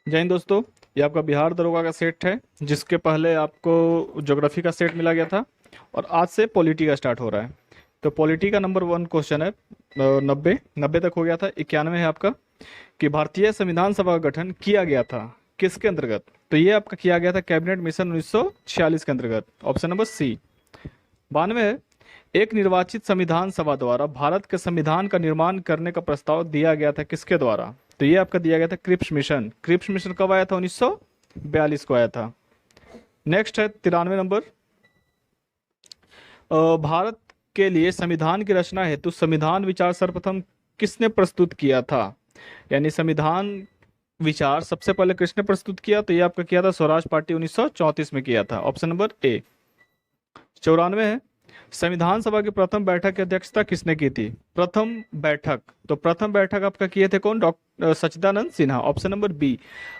जय हिंद दोस्तों। ये आपका बिहार दरोगा का सेट है, जिसके पहले आपको ज्योग्राफी का सेट मिला गया था और आज से पॉलिटी का स्टार्ट हो रहा है। तो पॉलिटी का नंबर 1 क्वेश्चन है। 90 तक हो गया था, 91 है आपका कि भारतीय संविधान सभा का गठन किया गया था किसके अंतर्गत। तो ये आपका किया गया था कैबिनेट मिशन 1946 के अंतर्गत, ऑप्शन नंबर सी। 92 है, एक निर्वाचित संविधान सभा द्वारा भारत के संविधान का निर्माण करने का प्रस्ताव दिया गया था किसके द्वारा। तो ये आपका दिया गया था क्रिप्स मिशन। क्रिप्स मिशन कब आया था? 1942 को आया था। नेक्स्ट है 93 नंबर। भारत के लिए संविधान की रचना हेतु संविधान विचार सर्वप्रथम किसने प्रस्तुत किया था? यानी संविधान विचार सबसे पहले किसने प्रस्तुत किया? तो ये आपका किया था स्वराज पार्टी, 1934 में किया था, ऑप्शन नंबर ए। 94 है, संविधान सभा की प्रथम बैठक की अध्यक्षता किसने की थी? प्रथम बैठक, तो प्रथम बैठक आपका किए थे कौन? डॉक्टर सच्चिदानंद सिन्हा, ऑप्शन नंबर बी।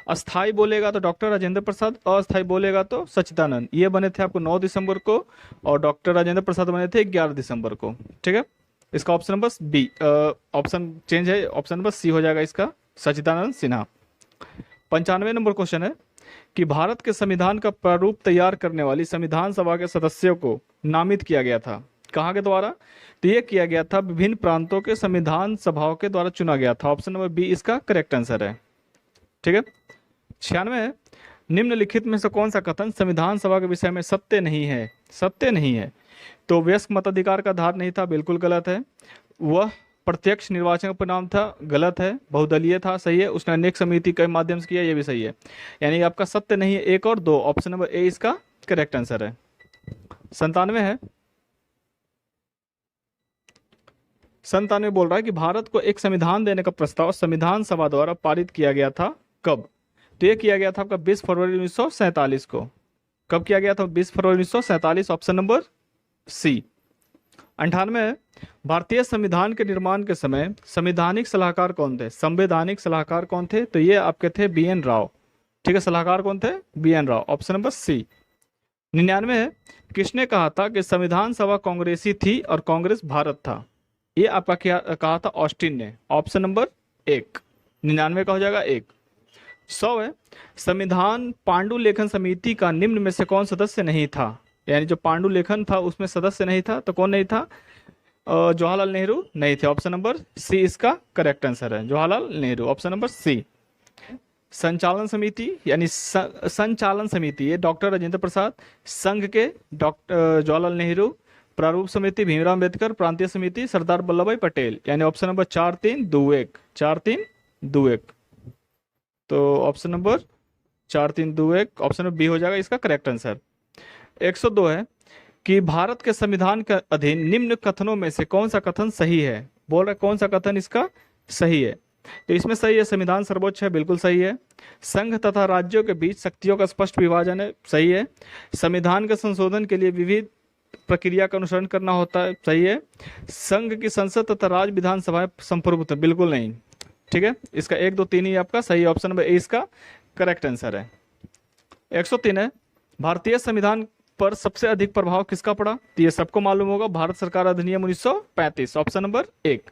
अस्थाई बोलेगा तो डॉक्टर राजेंद्र प्रसाद, अस्थाई बोलेगा तो सच्चिदानंद। ये बने थे आपको 9 दिसंबर को और डॉक्टर राजेंद्र प्रसाद बने थे 11 दिसंबर को। ठीक है, इसका option number B, option change है, ऑप्शन नंबर सी हो जाएगा इसका, सच्चिदानंद सिन्हा। 95 नंबर क्वेश्चन है कि भारत के संविधान का प्रारूप तैयार करने वाली संविधान सभा के सदस्यों को नामित किया गया था कहाँ के द्वारा? तो ये किया गया था विभिन्न प्रांतों के संविधान सभाओं के द्वारा चुना गया था, ऑप्शन नंबर बी इसका करेक्ट आंसर है। ठीक है। 96 है, निम्नलिखित में से कौन सा कथन संविधान सभा के विषय में सत्य नहीं है? सत्य नहीं है। तो वयस्क मताधिकार का आधार नहीं था, बिल्कुल गलत है। वह प्रत्यक्ष निर्वाचन का परिणाम था, गलत है। बहुदलीय था, सही है। उसने अनेक समिति के माध्यम से किया, ये भी सही है। यानी आपका सत्य नहीं है 1 और 2, ऑप्शन नंबर ए इसका करेक्ट आंसर है। 97 है, 97 बोल रहा है कि भारत को एक संविधान देने का प्रस्ताव संविधान सभा द्वारा पारित किया गया था कब? तो ये किया गया था आपका 20 फरवरी 1947 को। कब किया गया था? 20 फरवरी 1947, ऑप्शन नंबर सी। 98 है, भारतीय संविधान के निर्माण के समय संवैधानिक सलाहकार कौन थे? संवैधानिक सलाहकार कौन थे? तो ये आपके थे BN राव। ठीक है, सलाहकार कौन थे? BN राव, ऑप्शन नंबर सी। 99 है, किसने कहा था कि संविधान सभा कांग्रेसी थी और कांग्रेस भारत था? ये आपका क्या कहा था? ऑस्टिन ने, ऑप्शन नंबर 1। 99 का हो जाएगा 1। 100 है, संविधान पांडुलेखन समिति का निम्न में से कौन सदस्य नहीं था? यानी जो पांडुलेखन था उसमें सदस्य नहीं था, तो कौन नहीं था? जवाहरलाल नेहरू नहीं थे, ऑप्शन नंबर सी इसका करेक्ट आंसर है, Jawaharlal Nehru, option number C. संचालन समिति यानी संचालन समिति, ये डॉक्टर राजेंद्र प्रसाद, संघ के डॉक्टर जवाहरलाल नेहरू, प्रारूप समिति भीमराव अम्बेडकर, प्रांतीय समिति सरदार वल्लभ भाई पटेल। यानी ऑप्शन नंबर 4321, 4321। तो option number 4321, option number B हो जाएगा इसका करेक्ट आंसर। 102 है कि भारत के संविधान के अधीन निम्न कथनों में से कौन सा कथन सही है? बोल रहा कौन सा कथन इसका सही है? तो इसमें सही है, संविधान सर्वोच्च है, बिल्कुल सही है। संघ तथा राज्यों के बीच शक्तियों का स्पष्ट विभाजन है, सही है। संविधान के संशोधन के लिए विविध प्रक्रिया का अनुसरण करना होता है, सही है। संघ की संसद तथा राज्य विधानसभाएं संप्रभुत्व है, बिल्कुल नहीं। ठीक है, इसका 1 2 3 ही आपका सही है, ऑप्शन नंबर ए इसका करेक्ट आंसर है। 103 है, भारतीय संविधान पर सबसे अधिक प्रभाव किसका पड़ा? तो ये सबको मालूम होगा, भारत सरकार अधिनियम 1935, ऑप्शन नंबर 1।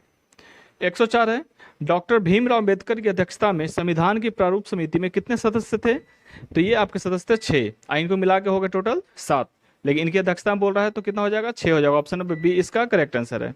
104 है, डॉक्टर भीमराव अंबेडकर की अध्यक्षता में संविधान की प्रारूप समिति में कितने सदस्य थे? तो ये आपके सदस्य थे 6, इनको मिला के हो गए टोटल 7, लेकिन इनकी अध्यक्षता में बोल रहा है तो कितना हो जाएगा? 6 हो जाएगा, ऑप्शन नंबर बी इसका करेक्ट आंसर है।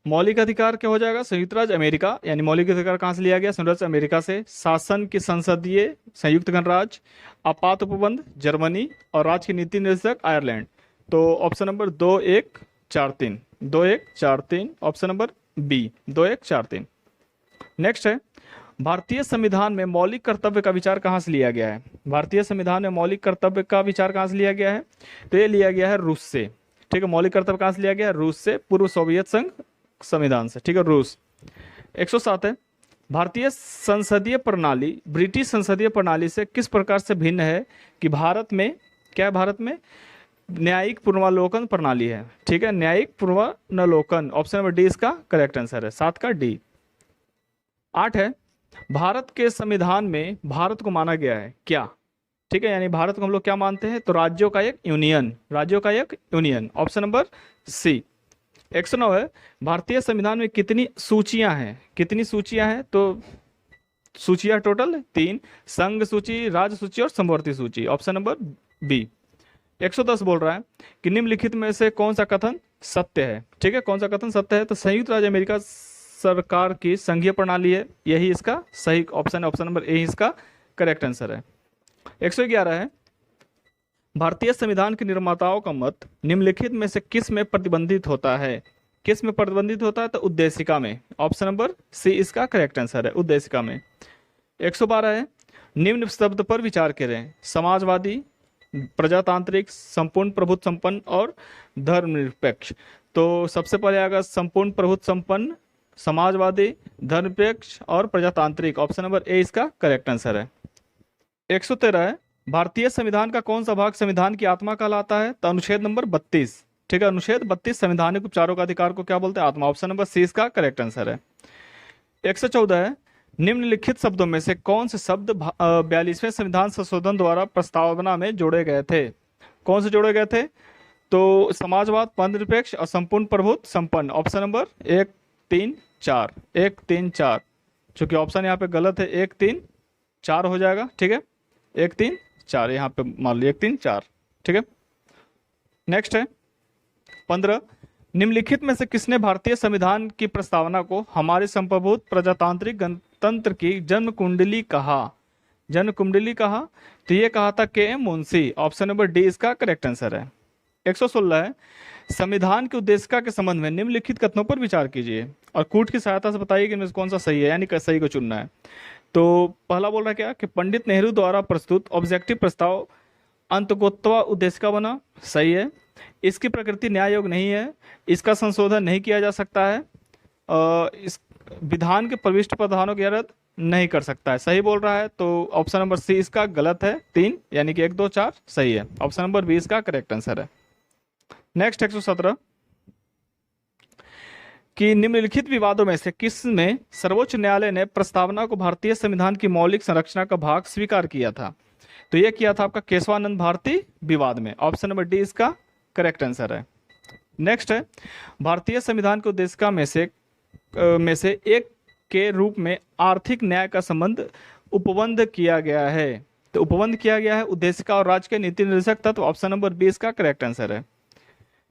मौलिक अधिकार क्या हो जाएगा? संयुक्त राज्य अमेरिका, यानी मौलिक अधिकार कहाँ से लिया गया? संयुक्त राज्य अमेरिका से। शासन की संसदीय संयुक्त गणराज्य, आपात उपबंध जर्मनी और राज्य की नीति निर्देशक आयरलैंड। तो option number 2143, 2143, option number B 2143। Next है, भारतीय संविधान में मौलिक कर्तव्य का विचार कहाँ से लिया गया है? भारतीय संविधान में मौलिक कर्तव्य का विचार कहाँ से लिया गया है? तो ये लिया गया है रूस से। ठीक है, मौलिक कर्तव्य कहाँ से लिया गया है? रूस से, पूर्व सोवियत संघ संविधान से। ठीक है, रूस। 107 है, भारतीय संसदीय प्रणाली ब्रिटिश संसदीय प्रणाली से किस प्रकार से भिन्न है कि भारत में क्या है? भारत में न्यायिक पूर्वावलोकन प्रणाली है। ठीक है, न्यायिक पूर्वावलोकन, ऑप्शन नंबर डी इसका करेक्ट आंसर है, 7 का डी। 8 है, भारत के संविधान में भारत को माना गया है क्या? ठीक है, यानी भारत को हम लोग क्या मानते हैं? तो राज्यों का एक यूनियन, राज्यों का एक यूनियन, ऑप्शन नंबर सी। 109 है, भारतीय संविधान में कितनी सूचियां हैं? कितनी सूचियां हैं? तो सूचियां टोटल 3, संघ सूची, राज्य सूची और समवर्ती सूची, ऑप्शन नंबर बी। 110 बोल रहा है कि निम्नलिखित में से कौन सा कथन सत्य है। ठीक है, कौन सा कथन सत्य है? तो संयुक्त राज्य अमेरिका सरकार की संघीय प्रणाली है, यही इसका सही ऑप्शन है, ऑप्शन नंबर ए इसका करेक्ट आंसर है। 111 है, भारतीय संविधान के निर्माताओं का मत निम्नलिखित में से किस में प्रतिबंधित होता है? किस में प्रतिबंधित होता है? तो उद्देशिका में, ऑप्शन नंबर सी इसका करेक्ट आंसर है, उद्देशिका में। 112 है, निम्न शब्द पर विचार करें, समाजवादी, प्रजातांत्रिक, संपूर्ण प्रभुत्व संपन्न और धर्मनिरपेक्ष। तो सबसे पहले आएगा संपूर्ण प्रभुत्व संपन्न, समाजवादी, धर्मनिरपेक्ष और प्रजातांत्रिक, ऑप्शन नंबर ए इसका करेक्ट आंसर है। 113 है, भारतीय संविधान का कौन सा भाग संविधान की आत्मा कहलाता है? तो अनुच्छेद नंबर 32। ठीक है, अनुच्छेद 32 संवैधानिक उपचारों का अधिकार को क्या बोलते हैं? आत्मा, ऑप्शन नंबर सी इसका करेक्ट आंसर है। 114 है, निम्नलिखित शब्दों में से कौन से शब्द 42वें संविधान संशोधन द्वारा प्रस्तावना में जोड़े गए थे? कौन से जोड़े गए थे? तो समाजवाद, धर्मनिरपेक्ष और संपूर्ण प्रभुत्व संपन्न, ऑप्शन नंबर 1, 3, 4, 1, 3, 4। चूंकि ऑप्शन यहाँ पे गलत है, 1, 3, 4 हो जाएगा। ठीक है, 1, 3, 4 यहाँ पे मान लो 1, 3, 4। ठीक है, नेक्स्ट है 15, निम्नलिखित में से किसने भारतीय संविधान की प्रस्तावना को हमारे संप्रभुत्व प्रजातांत्रिक गणतंत्र की जन्म कुंडली कहा? जन्म कुंडली कहा? तो ये कहा था KM. Munshi, option number D इसका करेक्ट आंसर है। 116 है, संविधान की उद्देशिका के संबंध में निम्नलिखित कथनों पर विचार कीजिए और कूट की सहायता से बताइए कि इनमें से कौन सा सही है, यानी सही को चुनना है। तो पहला बोल रहा है क्या कि पंडित नेहरू द्वारा प्रस्तुत ऑब्जेक्टिव प्रस्ताव अंतर्गतवा उद्देशिका बना, सही है। इसकी प्रकृति न्याय योग्य नहीं है, इसका संशोधन नहीं किया जा सकता है, इस विधान के प्रविष्ट प्रावधानों की रद्द नहीं कर सकता है, सही बोल रहा है। तो ऑप्शन नंबर सी इसका गलत है, 3 यानी कि 1, 2, 4 सही है, ऑप्शन नंबर बी इसका करेक्ट आंसर है। नेक्स्ट 117 कि निम्नलिखित विवादों में से किस में सर्वोच्च न्यायालय ने प्रस्तावना को भारतीय संविधान की मौलिक संरचना का भाग स्वीकार किया था? तो यह किया था आपका केशवानंद भारती विवाद में, ऑप्शन नंबर डी इसका करेक्ट आंसर है। नेक्स्ट है, भारतीय संविधान की उद्देशिका में से एक के रूप में आर्थिक न्याय का संबंध उपबंध किया गया है। तो उपबंध किया गया है उद्देशिका और राज्य के नीति निर्देशक तत्व, ऑप्शन नंबर बी इसका करेक्ट आंसर है।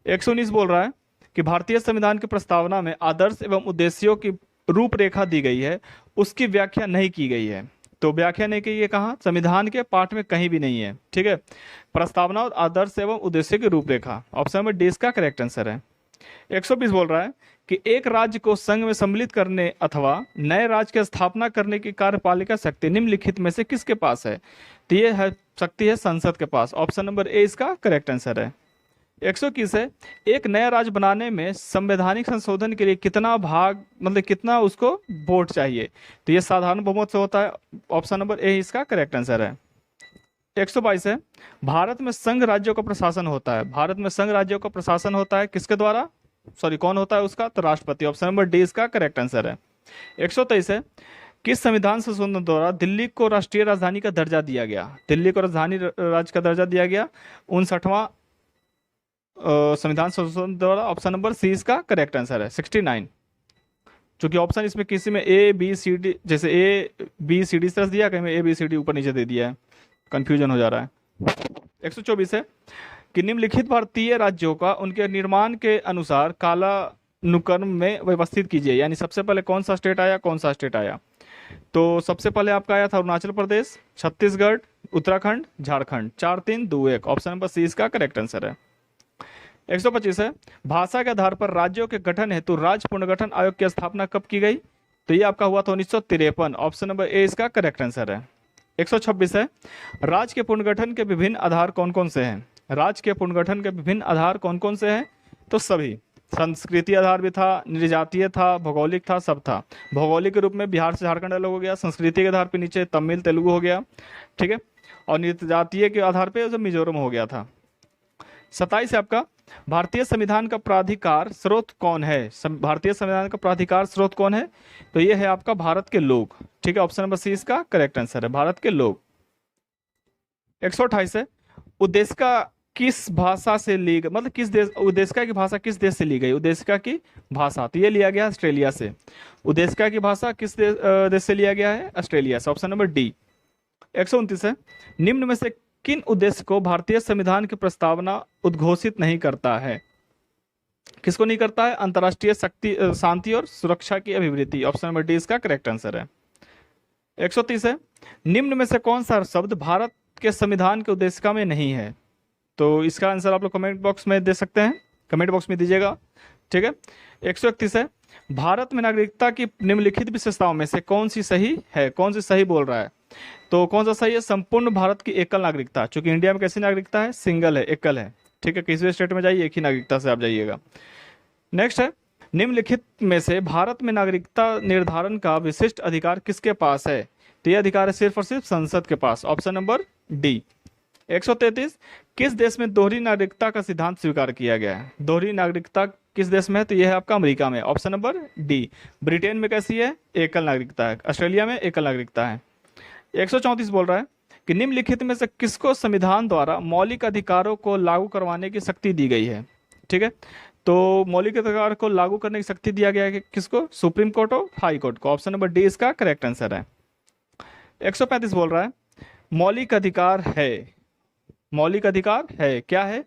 119 बोल रहा है कि भारतीय संविधान की प्रस्तावना में आदर्श एवं उद्देश्यों की रूपरेखा दी गई है, उसकी व्याख्या नहीं की गई है। तो व्याख्या नहीं की है कहाँ? संविधान के पाठ में कहीं भी नहीं है। ठीक है, प्रस्तावना और आदर्श एवं उद्देश्य की रूपरेखा, ऑप्शन नंबर डी इसका करेक्ट आंसर है। 120 बोल रहा है कि एक राज्य को संघ में सम्मिलित करने अथवा नए राज्य की स्थापना करने की कार्यपालिका शक्ति निम्नलिखित में से किसके पास है? तो ये है शक्ति है संसद के पास, ऑप्शन नंबर ए इसका करेक्ट आंसर है। 121 है, एक नया राज्य बनाने में संवैधानिक संशोधन के लिए कितना भाग मतलब कितना उसको वोट चाहिए? तो ये साधारण बहुमत से होता है, ऑप्शन नंबर ए इसका करेक्ट आंसर है। 122 है, भारत में संघ राज्यों का प्रशासन होता है। भारत में संघ राज्यों का प्रशासन होता है किसके द्वारा? सॉरी, कौन होता है उसका? तो राष्ट्रपति, ऑप्शन नंबर डी इसका करेक्ट आंसर है। 123 है, किस संविधान संशोधन द्वारा दिल्ली को राष्ट्रीय राजधानी का दर्जा दिया गया? दिल्ली को राजधानी राज्य का दर्जा दिया गया 59वां संविधान संशोधन द्वारा, ऑप्शन नंबर सी इसका करेक्ट आंसर है। 69, चूंकि ऑप्शन इसमें किसी में ए बी सी डी, जैसे ए बी सी डी तरह दिया, कहीं में ए बी सी डी ऊपर नीचे दे दिया है, कंफ्यूजन हो जा रहा है। 124 है कि निम्नलिखित भारतीय राज्यों का उनके निर्माण के अनुसार कालानुक्रम में व्यवस्थित कीजिए, यानी सबसे पहले कौन सा स्टेट आया, कौन सा स्टेट आया? तो सबसे पहले आपका आया था Arunachal Pradesh, Chhattisgarh, Uttarakhand, Jharkhand, 4, 3, 2, 1, option number C इसका करेक्ट आंसर है। 125 है, भाषा के आधार पर राज्यों के गठन हेतु राज्य पुनर्गठन आयोग की स्थापना कब की गई? तो ये आपका हुआ था 1953, ऑप्शन नंबर ए इसका करेक्ट आंसर है। 126 है, राज्य के पुनर्गठन के विभिन्न आधार कौन कौन से हैं? राज्य के पुनर्गठन के विभिन्न आधार कौन कौन से हैं? तो सभी, संस्कृति आधार भी था, निर्जातीय था, भौगोलिक था, सब था। भौगोलिक के रूप में बिहार से झारखंड अलग हो गया, संस्कृति के आधार पर नीचे तमिल तेलुगु हो गया, ठीक है, और निर्जातीय के आधार पर मिजोरम हो गया था। 27 है आपका, भारतीय संविधान का प्राधिकार स्रोत कौन है? भारतीय संविधान का प्राधिकार स्रोत कौन है? तो ये है आपका भारत के लोग, ठीक है, ऑप्शन नंबर सी इसका करेक्ट आंसर है, भारत के लोग। 128 है, उद्देशिका किस भाषा से ली गई, मतलब किस देश, उदेशिका की भाषा किस देश से ली गई, उदेशिका की भाषा, तो ये लिया गया ऑस्ट्रेलिया से। उदेशिका की भाषा किस देश से लिया गया है, ऑस्ट्रेलिया से, ऑप्शन नंबर डी। 129 है, निम्न में से किन उद्देश्य को भारतीय संविधान की प्रस्तावना उद्घोषित नहीं करता है, किसको नहीं करता है, अंतर्राष्ट्रीय शक्ति शांति और सुरक्षा की अभिवृद्धि, ऑप्शन नंबर डी इसका करेक्ट आंसर है। 130 है, निम्न में से कौन सा शब्द भारत के संविधान के उद्देशिका में नहीं है, तो इसका आंसर आप लोग कमेंट बॉक्स में दे सकते हैं, कमेंट बॉक्स में दीजिएगा, ठीक है। 131 है, भारत में नागरिकता की निम्नलिखित विशेषताओं में से कौन सी सही है, कौन सी सही बोल रहा है, तो कौन सा सही है, संपूर्ण भारत की एकल नागरिकता, चूंकि इंडिया में कैसी नागरिकता है, सिंगल है, एकल है, ठीक है, किसी भी स्टेट में जाइए एक ही नागरिकता से आप जाइएगा। नेक्स्ट है, निम्नलिखित में से भारत में नागरिकता निर्धारण का विशिष्ट अधिकार किसके पास है, तो यह अधिकार है सिर्फ और सिर्फ संसद के पास, ऑप्शन नंबर डी। 133, किस देश में दोहरी नागरिकता का सिद्धांत स्वीकार किया गया है, दोहरी नागरिकता किस देश में है, तो यह है आपका अमेरिका में, ऑप्शन नंबर डी। ब्रिटेन में कैसी है, एकल नागरिकता है, ऑस्ट्रेलिया में एकल नागरिकता है। 134 बोल रहा है कि निम्नलिखित में से किसको संविधान द्वारा मौलिक अधिकारों को लागू करवाने की शक्ति दी गई है, ठीक है, तो मौलिक अधिकार को लागू करने की शक्ति दिया गया है कि किसको, सुप्रीम कोर्ट और हाई कोर्ट को, ऑप्शन नंबर डी इसका करेक्ट आंसर है। 135 बोल रहा है मौलिक अधिकार है, मौलिक अधिकार है क्या है,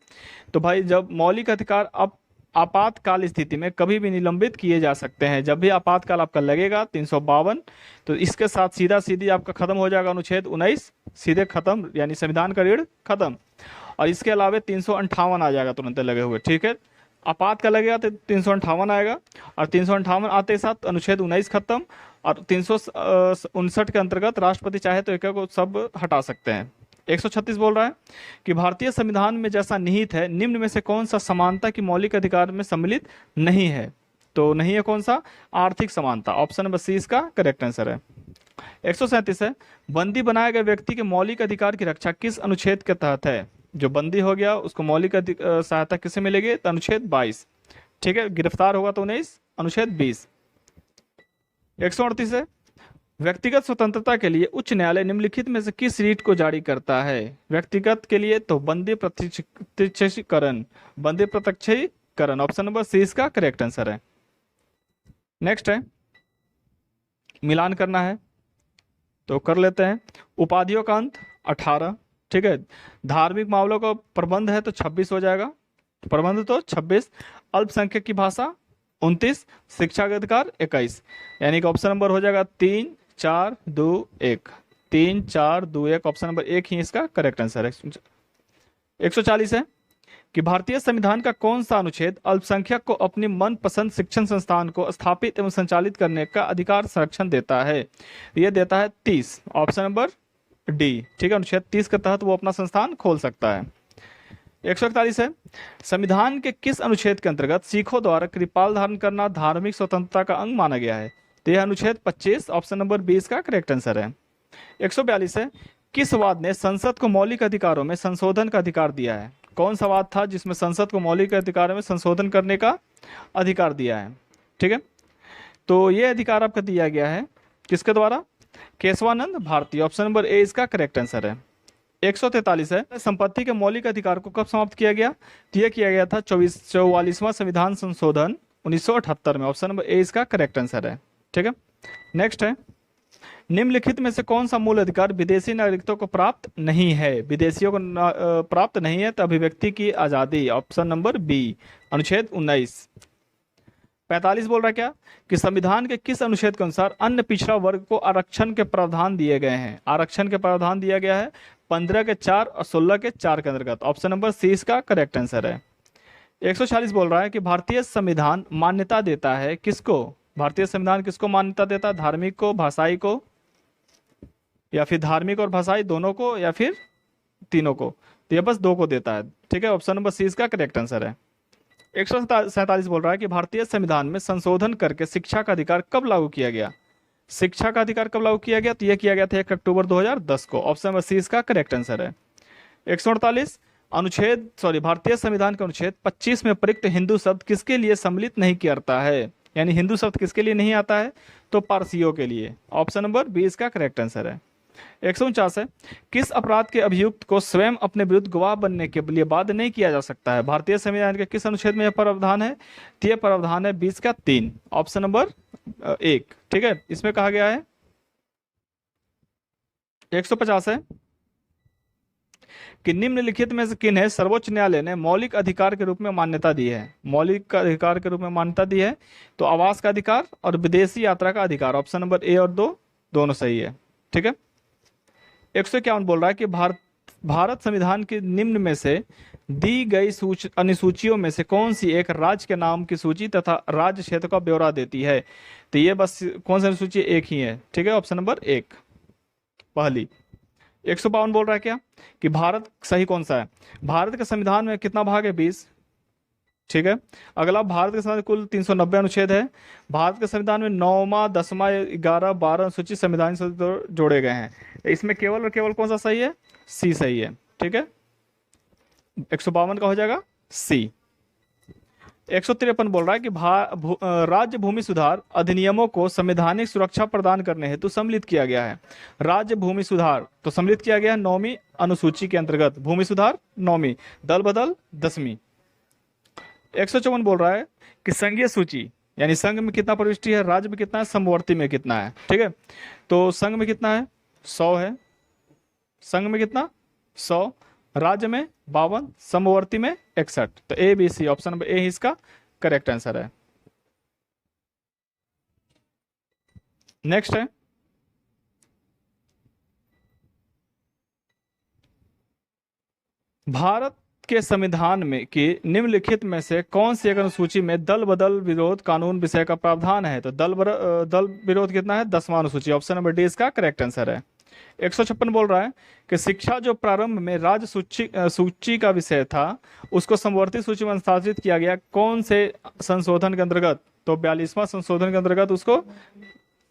तो भाई जब मौलिक अधिकार अब आपातकाल स्थिति में कभी भी निलंबित किए जा सकते हैं, जब भी आपातकाल आपका लगेगा 352, तो इसके साथ सीधा सीधी आपका खत्म हो जाएगा अनुच्छेद 19, सीधे खत्म, यानी संविधान का रीढ़ खत्म, और इसके अलावा 358 आ जाएगा तुरंत लगे हुए, ठीक है, आपातकाल लगेगा तो 358 आएगा, और 358 आते ही साथ अनुच्छेद 19 खत्म, और 359 के अंतर्गत राष्ट्रपति चाहे तो एक को सब हटा सकते हैं। 136 बोल रहा है कि भारतीय संविधान में जैसा निहित है, निम्न में से कौन सा समानता की मौलिक अधिकार में सम्मिलित नहीं है, तो नहीं है कौन सा, आर्थिक समानता, ऑप्शन नंबर सी इसका करेक्ट आंसर है। 137 है, बंदी बनाए गए व्यक्ति के मौलिक अधिकार की रक्षा किस अनुच्छेद के तहत है, जो बंदी हो गया उसको मौलिक सहायता किससे मिलेगी, तो अनुच्छेद 22, ठीक है, गिरफ्तार होगा तो 19, अनुच्छेद 20। 138 है, व्यक्तिगत स्वतंत्रता के लिए उच्च न्यायालय निम्नलिखित में से किस रीट को जारी करता है, व्यक्तिगत के लिए तो बंदी प्रत्यक्षीकरण, बंदी प्रत्यक्षीकरण, ऑप्शन नंबर सी इसका करेक्ट आंसर है। नेक्स्ट है, मिलान करना है तो कर लेते हैं। उपाधियों का अंत 18, ठीक है, धार्मिक मामलों का प्रबंध है तो 26 हो जाएगा, प्रबंध तो 26, अल्पसंख्यक की भाषा 29, शिक्षा का अधिकार 21, यानी कि ऑप्शन नंबर हो जाएगा 3 4 2 1, 3 4 2 1, ऑप्शन नंबर 1 ही इसका करेक्ट आंसर है। 140 है कि भारतीय संविधान का कौन सा अनुच्छेद अल्पसंख्यक को अपनी मनपसंद शिक्षण संस्थान को स्थापित एवं संचालित करने का अधिकार संरक्षण देता है, यह देता है 30, ऑप्शन नंबर डी, ठीक है, अनुच्छेद 30 के तहत वो अपना संस्थान खोल सकता है। 141 है, संविधान के किस अनुच्छेद के अंतर्गत सिखों द्वारा कृपाल धारण करना धार्मिक स्वतंत्रता का अंग माना गया है, तो यह अनुच्छेद 25, ऑप्शन नंबर 20 का करेक्ट आंसर है। 142 है, किस वाद ने संसद को मौलिक अधिकारों में संशोधन का अधिकार दिया है, कौन सा वाद था जिसमें संसद को मौलिक अधिकारों में संशोधन करने का अधिकार दिया है, ठीक है, तो यह अधिकार आपका दिया गया है किसके द्वारा, Kesavananda Bharati, option number A इसका करेक्ट आंसर है। 143 है, संपत्ति के मौलिक अधिकार को कब समाप्त किया गया, तो यह किया गया था 44वां संविधान संशोधन 1978 में, ऑप्शन नंबर ए इसका करेक्ट आंसर है, ठीक है। नेक्स्ट है, निम्नलिखित में से कौन सा मूल अधिकार विदेशी नागरिकों को प्राप्त नहीं है, विदेशियों को प्राप्त नहीं है, तो अभिव्यक्ति की आजादी, ऑप्शन नंबर बी, अनुच्छेद 19। 45 बोल रहा है क्या कि संविधान के किस अनुच्छेद के अनुसार अन्य पिछड़ा वर्ग को आरक्षण के प्रावधान दिए गए हैं, आरक्षण के प्रावधान दिया गया है 15 के 4 और 16 के 4 के अंतर्गत, ऑप्शन नंबर सी इसका करेक्ट आंसर है। 146 बोल रहा है कि भारतीय संविधान मान्यता देता है किसको, भारतीय संविधान किसको मान्यता देता है, धार्मिक को, भाषाई को, या फिर धार्मिक और भाषाई दोनों को, या फिर तीनों को, तो ये बस 2 को देता है, ठीक है, ऑप्शन नंबर सी इसका करेक्ट आंसर है। 147 बोल रहा है कि भारतीय संविधान में संशोधन करके शिक्षा का अधिकार कब लागू किया गया, शिक्षा का अधिकार कब लागू किया गया, तो यह किया गया था 1 अक्टूबर 2010 को, ऑप्शन नंबर सी इसका करेक्ट आंसर है। 148 भारतीय संविधान के अनुच्छेद 25 में प्रयुक्त हिंदू शब्द किसके लिए सम्मिलित नहीं करता है, यानी हिंदू शब्द किसके लिए नहीं आता है, तो पारसियों के लिए, ऑप्शन नंबर बी इसका करेक्ट आंसर है। 149 है, किस अपराध के अभियुक्त को स्वयं अपने विरुद्ध गवाह बनने के लिए बाध्य नहीं किया जा सकता है? भारतीय संविधान के किस अनुच्छेद में यह प्रावधान है? तो यह प्रावधान है 20 का 3, ऑप्शन नंबर 1। ठीक है, इसमें कहा गया है 150 है कि निम्नलिखित में से किन्हें सर्वोच्च न्यायालय ने मौलिक अधिकार के रूप में मान्यता दी है? मौलिक अधिकार के रूप में मान्यता दी है तो आवास का अधिकार और विदेशी यात्रा का अधिकार, ऑप्शन नंबर ए और 2 दोनों सही है। ठीक है, 151 बोल रहा है कि भारत संविधान की निम्न में से दी गई अनुसूचियों में से कौन सी एक राज्य के नाम की सूची तथा राज्य क्षेत्र का ब्यौरा देती है? तो ये बस कौन सी अनुसूची? एक ही है। ठीक है, ऑप्शन नंबर 1 पहली। 152 बोल रहा है क्या कि भारत सही कौन सा है? भारत के संविधान में कितना भाग है? 20। ठीक है, अगला भारत के संविधान कुल 390 अनुच्छेद है। भारत के संविधान में 9वां 10वां 11 12 अनुसूचित संविधान से जोड़े गए हैं। इसमें केवल और केवल कौन सा सही है? सी सही है। ठीक है, 152 का हो जाएगा सी। 153 बोल रहा है कि राज्य भूमि सुधार अधिनियमों को संवैधानिक सुरक्षा प्रदान करने हेतु सम्मिलित किया गया है। राज्य भूमि सुधार तो सम्मिलित किया गया है 9वीं अनुसूची के अंतर्गत। भूमि सुधार 9वीं, दल बदल 10वीं। 154 बोल रहा है कि संघीय सूची यानी संघ में कितना प्रविष्टि है, राज्य में कितना है, समवर्ती में कितना है? ठीक है, तो संघ में कितना है? 100 है। संघ में कितना? 100, राज्य में 52, समवर्ती में 61। तो A B C, option number A ही इसका करेक्ट आंसर है। नेक्स्ट है भारत के संविधान में कि निम्नलिखित में से कौन सी एक अनुसूची में दल बदल विरोध कानून विषय का प्रावधान है? तो दल विरोध कितना है? 10वां अनुसूची, ऑप्शन नंबर डी इसका करेक्ट आंसर है। 156 बोल रहा है कि शिक्षा जो प्रारंभ में राज्य सूची का विषय था उसको समवर्ती सूची में स्थापित किया गया कौन से संशोधन के अंतर्गत? तो 42वां संशोधन के अंतर्गत उसको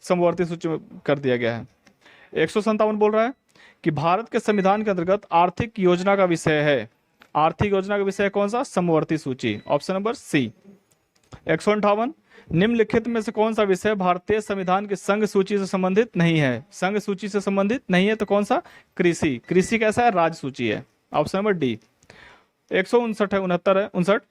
समवर्ती सूची में कर दिया गया है। 157 बोल रहा है कि भारत के संविधान के अंतर्गत आर्थिक योजना का विषय है। आर्थिक योजना का विषय कौन सा? समवर्ती सूची, ऑप्शन नंबर सी। 158 निम्नलिखित में से कौन सा विषय भारतीय संविधान की संघ सूची से संबंधित नहीं है? संघ सूची से संबंधित नहीं है तो कौन सा? कृषि। कृषि कैसा है? राज्य सूची है, ऑप्शन नंबर डी। 159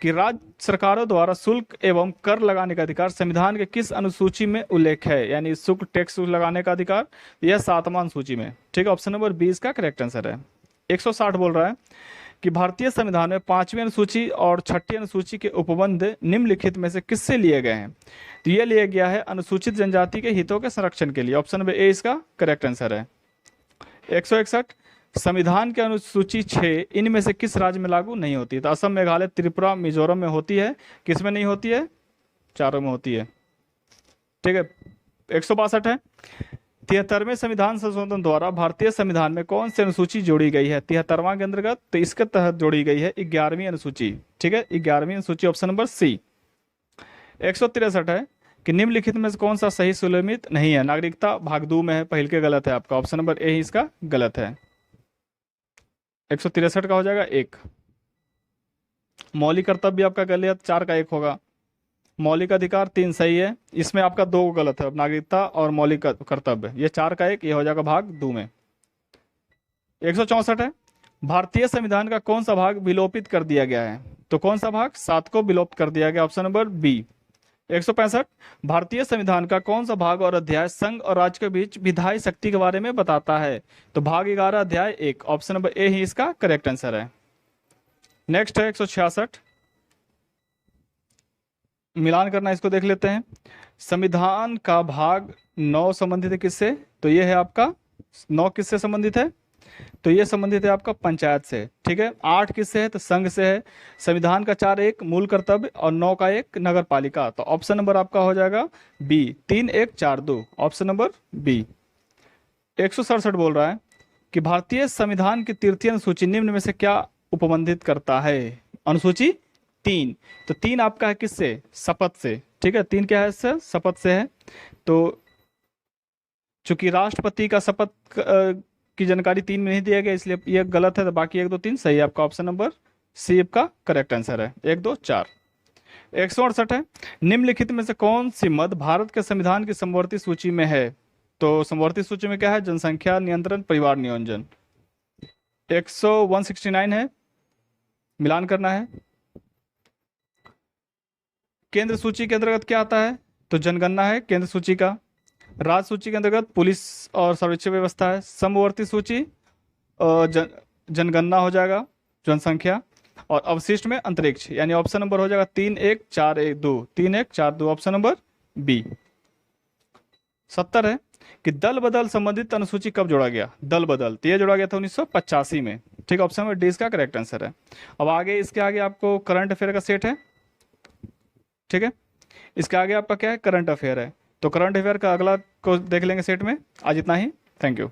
कि राज्य सरकारों द्वारा शुल्क एवं कर लगाने का अधिकार संविधान के किस अनुसूची में उल्लेख है? यानी शुल्क टैक्स लगाने का अधिकार, यह 7वां अनुसूची में। ठीक है, ऑप्शन नंबर 20 का करेक्ट आंसर है। 160 बोल रहा है कि भारतीय संविधान में 5वीं अनुसूची और 6ठी अनुसूची के उपबंध निम्नलिखित में से किससे लिए गए हैं? तो यह लिया गया है अनुसूचित जनजाति के हितों के संरक्षण के लिए, ऑप्शन नंबर ए इसका करेक्ट आंसर है। 161 संविधान के अनुसूची 6 इनमें से किस राज्य में लागू नहीं होती? तो असम, मेघालय, त्रिपुरा, मिजोरम में होती है। किस में नहीं होती है? चारों में होती है। ठीक है, 162 है 73वें संविधान संशोधन द्वारा भारतीय संविधान में कौन सी अनुसूची जोड़ी गई है? 73वां के अंतर्गत, तो इसके तहत जोड़ी गई है 11वीं अनुसूची। ठीक है, 11वीं अनुसूची, ऑप्शन नंबर सी। 163 है कि निम्नलिखित में से कौन सा सही सुलमित नहीं है? नागरिकता भाग 2 में है, पहल के गलत है आपका, ऑप्शन नंबर ए ही इसका गलत है। 163 का हो जाएगा 1। मौलिक कर्तव्य आपका गलत, 4 का 1 होगा। मौलिक अधिकार 3 सही है, इसमें आपका 2 गलत है, नागरिकता और मौलिक कर्तव्य, ये 4 का 1, ये हो जाएगा भाग 2 में। 164 है भारतीय संविधान का कौन सा भाग विलोपित कर दिया गया है? तो कौन सा भाग? 7 को विलोपित कर दिया गया, ऑप्शन नंबर बी। 165 भारतीय संविधान का कौन सा भाग और अध्याय संघ और राज्य के बीच विधायी शक्ति के बारे में बताता है? तो भाग 11 अध्याय 1, ऑप्शन नंबर ए ही इसका करेक्ट आंसर है। नेक्स्ट है 166, मिलान करना, इसको देख लेते हैं। संविधान का भाग 9 संबंधित है किससे? तो ये है आपका 9 किससे संबंधित है? तो ये संबंधित है आपका पंचायत से। ठीक है, 8 किससे है? तो संघ से है। संविधान का 4 1 मूल कर्तव्य और 9 का 1 नगर पालिका, तो ऑप्शन नंबर आपका हो जाएगा बी। 3 1 4 2, option number B. 167 बोल रहा है कि भारतीय संविधान की 3री अनुसूची निम्न में से क्या उपबंधित करता है? अनुसूची 3, तो 3 आपका है किससे? शपथ से। ठीक है, 3 क्या है? इससे शपथ से है। तो चूंकि राष्ट्रपति का शपथ की जानकारी 3 में नहीं दिया गया इसलिए यह गलत है, तो बाकी 1 2 3 सही है आपका, ऑप्शन नंबर सी आपका करेक्ट आंसर है। 1 2 4। 168 है निम्नलिखित में से कौन सी मद भारत के संविधान की समवर्ती सूची में है? तो समवर्ती सूची में क्या है? जनसंख्या नियंत्रण, परिवार नियोजन। 169 है, मिलान करना है। केंद्र सूची के अंतर्गत क्या आता है? तो जनगणना है केंद्र सूची का। राज्य सूची के अंतर्गत पुलिस और सर्वेक्षण व्यवस्था है। समवर्ती सूची जनगणना हो जाएगा, जनसंख्या। और अवशिष्ट में अंतरिक्ष, यानी ऑप्शन नंबर हो जाएगा 31412, 3142, ऑप्शन नंबर बी। 70 है कि दल बदल संबंधित अनुसूची कब जोड़ा गया? दल बदल तो ये जोड़ा गया था 1985 में। ठीक, ऑप्शन नंबर डी इसका करेक्ट आंसर है। अब आगे, इसके आगे आपको करंट अफेयर का सेट है। ठीक है, इसके आगे आपका क्या है? करंट अफेयर है। तो करंट अफेयर का अगला को देख लेंगे सेट में। आज इतना ही, थैंक यू।